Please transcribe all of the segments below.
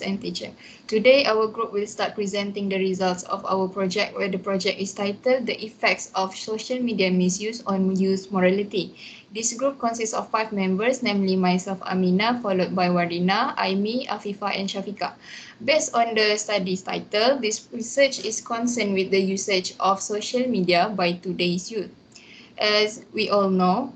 and teacher. Today, our group will start presenting the results of our project, where the project is titled The Effects of Social Media Misuse on Youth Morality. This group consists of 5 members, namely myself, Amina, followed by Wardina, Aimi, Afifa, and Shafika. Based on the study's title, this research is concerned with the usage of social media by today's youth. As we all know,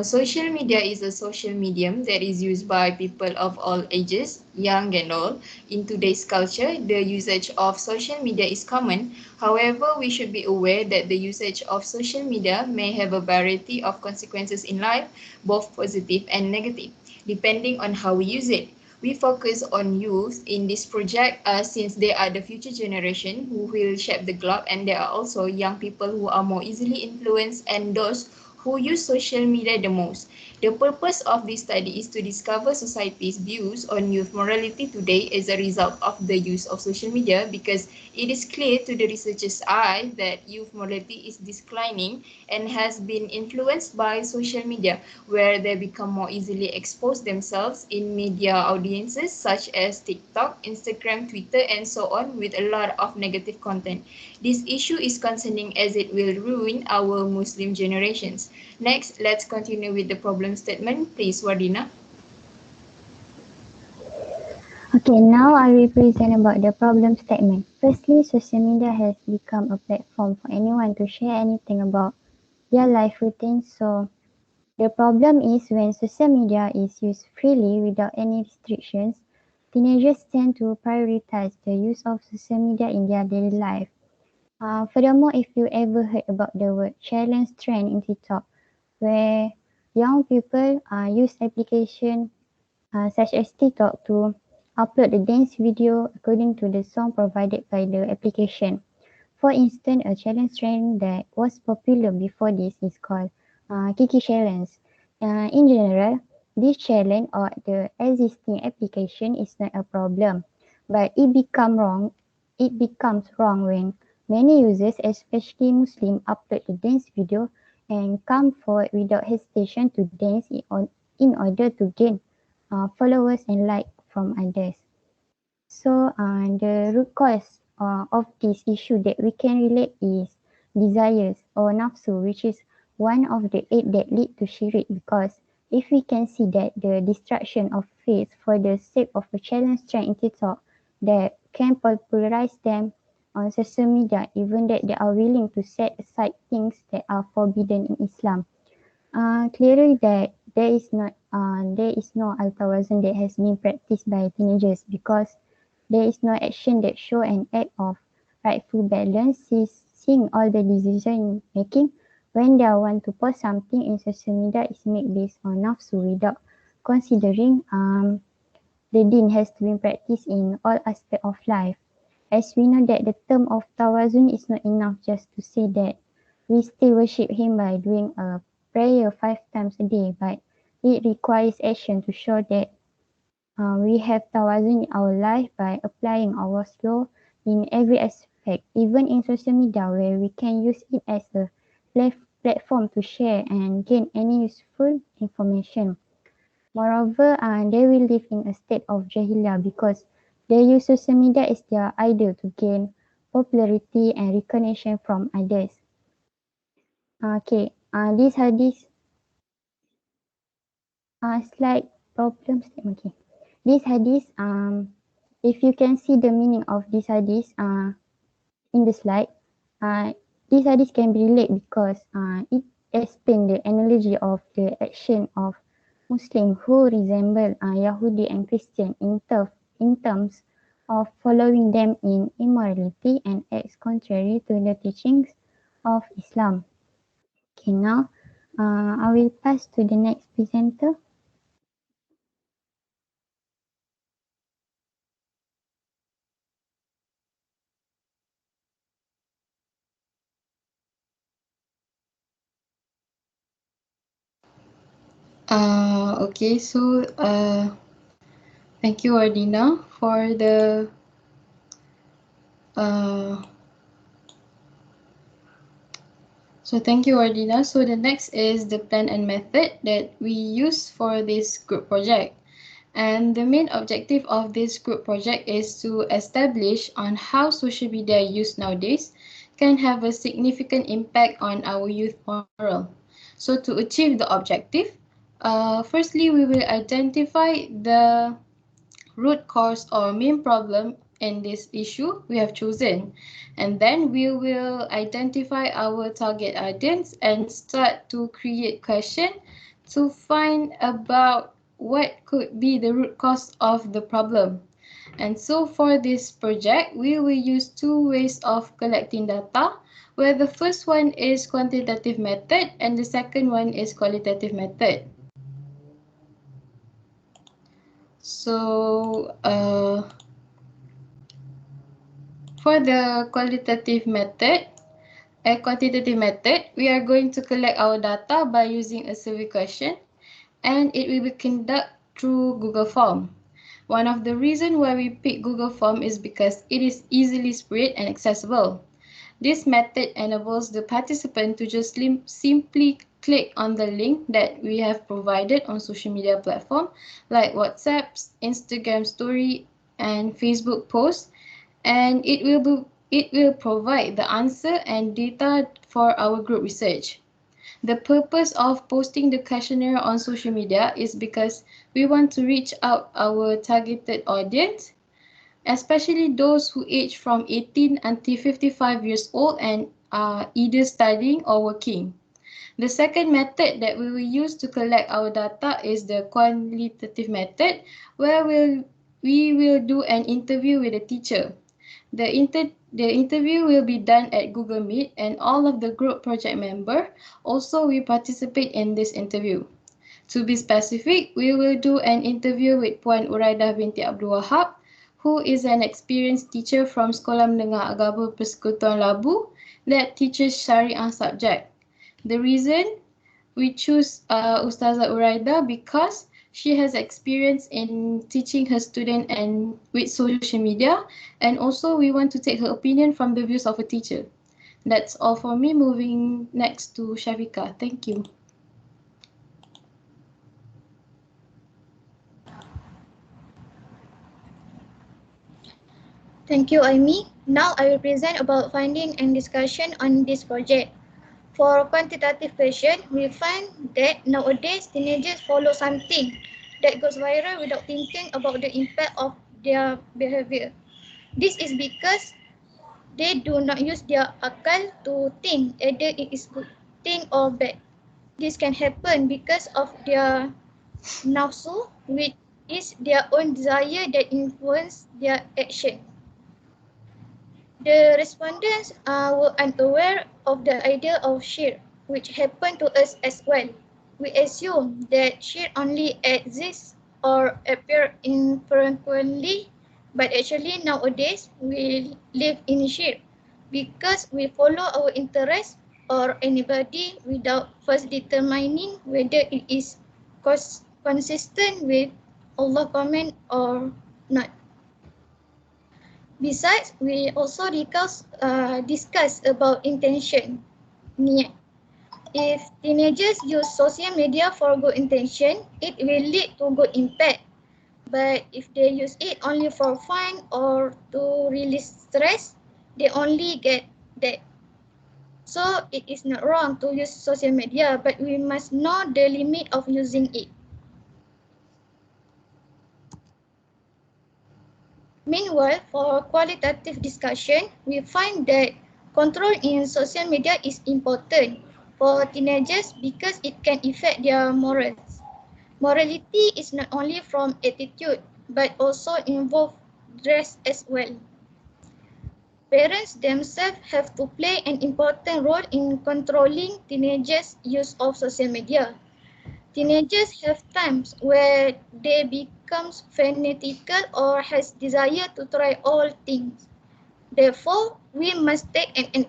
social media is a social medium that is used by people of all ages, young and old. In today's culture, the usage of social media is common. However, we should be aware that the usage of social media may have a variety of consequences in life, both positive and negative, depending on how we use it. We focus on youth in this project since they are the future generation who will shape the globe, and there are also young people who are more easily influenced and those who use social media the most. The purpose of this study is to discover society's views on youth morality today as a result of the use of social media, because it is clear to the researcher's eye that youth morality is declining and has been influenced by social media, where they become more easily expose themselves in media audiences such as TikTok, Instagram, Twitter, and so on, with a lot of negative content. This issue is concerning as it will ruin our Muslim generations. Next, let's continue with the problem statement. Please, Wardina. Okay, now I will present about the problem statement. Firstly, social media has become a platform for anyone to share anything about their life routine. So the problem is when social media is used freely without any restrictions, teenagers tend to prioritize the use of social media in their daily life. Furthermore, if you ever heard about the word challenge trend in TikTok, where young people use application such as TikTok to upload the dance video according to the song provided by the application. For instance, a challenge trend that was popular before this is called Kiki Challenge. In general, this challenge or the existing application is not a problem, but it becomes wrong when many users, especially Muslim, upload the dance video and come forward without hesitation to dance in order to gain followers and like from others. So the root cause of this issue that we can relate is desires or nafsu, which is one of the 8 that lead to shirik, because if we can see that the destruction of faith for the sake of a challenge trend in TikTok that can popularize them on social media, even that they are willing to set aside things that are forbidden in Islam. Clearly that there is no altruism that has been practiced by teenagers, because there is no action that show an act of rightful balance is seeing all the decision making when they want to post something in social media is made based on nafsu without considering the deen has to be practiced in all aspects of life. As we know that the term of tawazun is not enough just to say that we still worship him by doing a prayer 5 times a day, but it requires action to show that we have tawazun in our life by applying our law in every aspect, even in social media where we can use it as a platform to share and gain any useful information. Moreover, they will live in a state of jahiliyyah because they use social media as their idol to gain popularity and recognition from others. Okay, this hadith slide problem statement. Okay, this hadith if you can see the meaning of this hadith in the slide, uh, this hadith can be related because it explains the analogy of the action of Muslim who resemble Yahudi and Christian in terms of following them in immorality and acts contrary to the teachings of Islam. Okay, now I will pass to the next presenter. Okay, so thank you, Wardina, for the uh, So thank you, Ardina. So the next is the plan and method that we use for this group project. And the main objective of this group project is to establish on how social media use nowadays can have a significant impact on our youth moral. So to achieve the objective, firstly we will identify the root cause or main problem in this issue we have chosen, and then we will identify our target audience and start to create question to find about what could be the root cause of the problem. And so for this project we will use two ways of collecting data, where the first one is quantitative method and the second one is qualitative method. So for the quantitative method, we are going to collect our data by using a survey question, and it will be conducted through Google Form. One of the reasons why we pick Google Form is because it is easily spread and accessible. This method enables the participant to just simply click on the link that we have provided on social media platform like WhatsApp, Instagram story, and Facebook posts, and it will provide the answer and data for our group research. The purpose of posting the questionnaire on social media is because we want to reach out our targeted audience, especially those who age from 18 until 55 years old and are either studying or working. The second method that we will use to collect our data is the qualitative method, where we will do an interview with a teacher. The interview will be done at Google Meet, and all of the group project member also will participate in this interview. To be specific, we will do an interview with Puan Uraidah binti Abdul Wahab, who is an experienced teacher from Sekolah Menengah Agama Persekutuan Labu that teaches Syariah subject. The reason we choose Ustazah Uraida because she has experience in teaching her student and with social media, and also we want to take her opinion from the views of a teacher. That's all for me. Moving next to Shavika. Thank you. Thank you, Aimi. Now I will present about finding and discussion on this project. For quantitative question, we find that nowadays teenagers follow something that goes viral without thinking about the impact of their behavior. This is because they do not use their akal to think either it is good thing or bad. This can happen because of their nafsu, which is their own desire that influence their action. The respondents were unaware of the idea of shirk, which happened to us as well. We assume that shirk only exists or appears infrequently, but actually nowadays we live in shirk because we follow our interest or anybody without first determining whether it is consistent with Allah's command or not. Besides, we also discuss about intention, niat. If teenagers use social media for good intention, it will lead to good impact. But if they use it only for fun or to release stress, they only get that. So it is not wrong to use social media, but we must know the limit of using it. Meanwhile, for qualitative discussion, we find that control in social media is important for teenagers because it can affect their morals. Morality is not only from attitude, but also involve dress as well. Parents themselves have to play an important role in controlling teenagers' use of social media. Teenagers have times where they become fanatical or has desire to try all things. Therefore, we must take an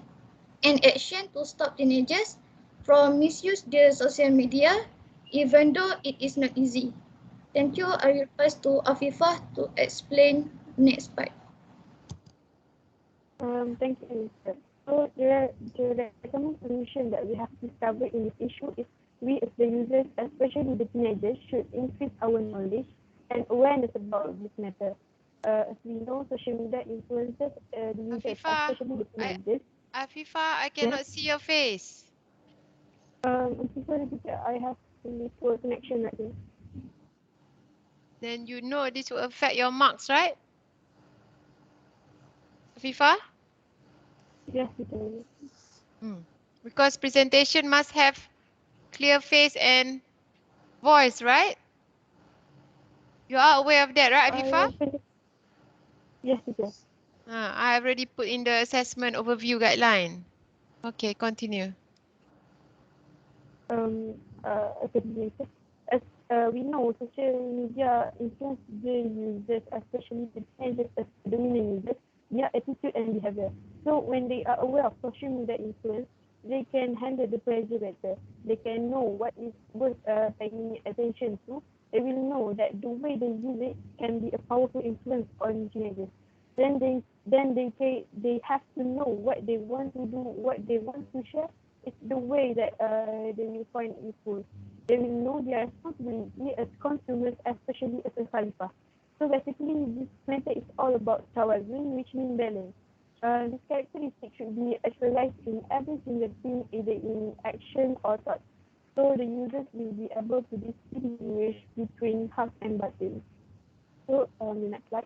action to stop teenagers from misuse the social media, even though it is not easy. Thank you. I will pass to Afifah to explain next part. Thank you, Elizabeth. So the recommended solution that we have discovered in this issue is we as the users, especially the teenagers, should increase our knowledge and awareness about this matter. As we know, social media influences the users, Afifa, especially the teenagers. I Yes. cannot see your face. Sorry, teacher, I have really poor connection right now. Then you know this will affect your marks, right? Afifa? Yes, teacher. Because presentation must have clear face and voice, right? You are aware of that, right, Afifa? Yes, teacher. I have already put in the assessment overview guideline. Okay, continue. Okay, teacher. As we know, social media influence the users, especially the teenagers as dominant users, their attitude and behavior. So when they are aware of social media influence, they can handle the pressure better. They can know what is worth paying attention to. They will know that the way they use it can be a powerful influence on teenagers. Then they have to know what they want to do, what they want to share. It's the way that they will find useful. They will know their responsibility as consumers, especially as a Khalifa. So basically, this method is all about tawazun, which means balance. This characteristic should be actualized in every single thing, either in action or thought. So the users will be able to distinguish between haq and batil. So the next slide.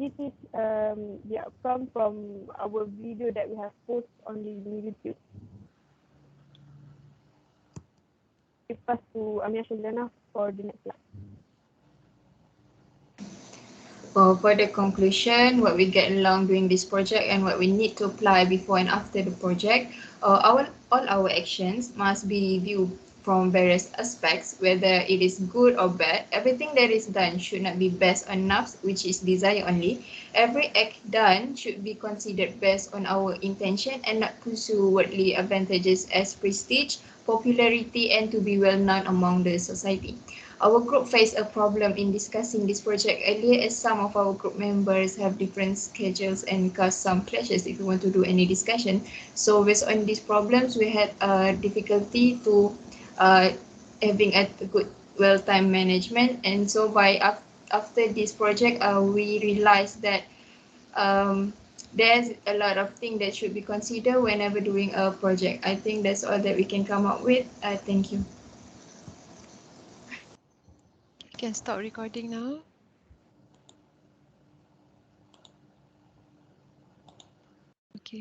This is the outcome from our video that we have posted on the YouTube. We pass to Amia Shazana for the next slide. For the conclusion, what we get along doing this project and what we need to apply before and after the project, all our actions must be viewed from various aspects, whether it is good or bad. Everything that is done should not be based on nafs, which is desire only. Every act done should be considered based on our intention and not pursue worldly advantages as prestige, popularity, and to be well known among the society. Our group faced a problem in discussing this project earlier as some of our group members have different schedules and cause some clashes if we want to do any discussion. So based on these problems, we had difficulty to uh, having a good well time management. And so after this project, we realized that um, there's a lot of things that should be considered whenever doing a project. I think that's all that we can come up with. Thank you. You can stop recording now.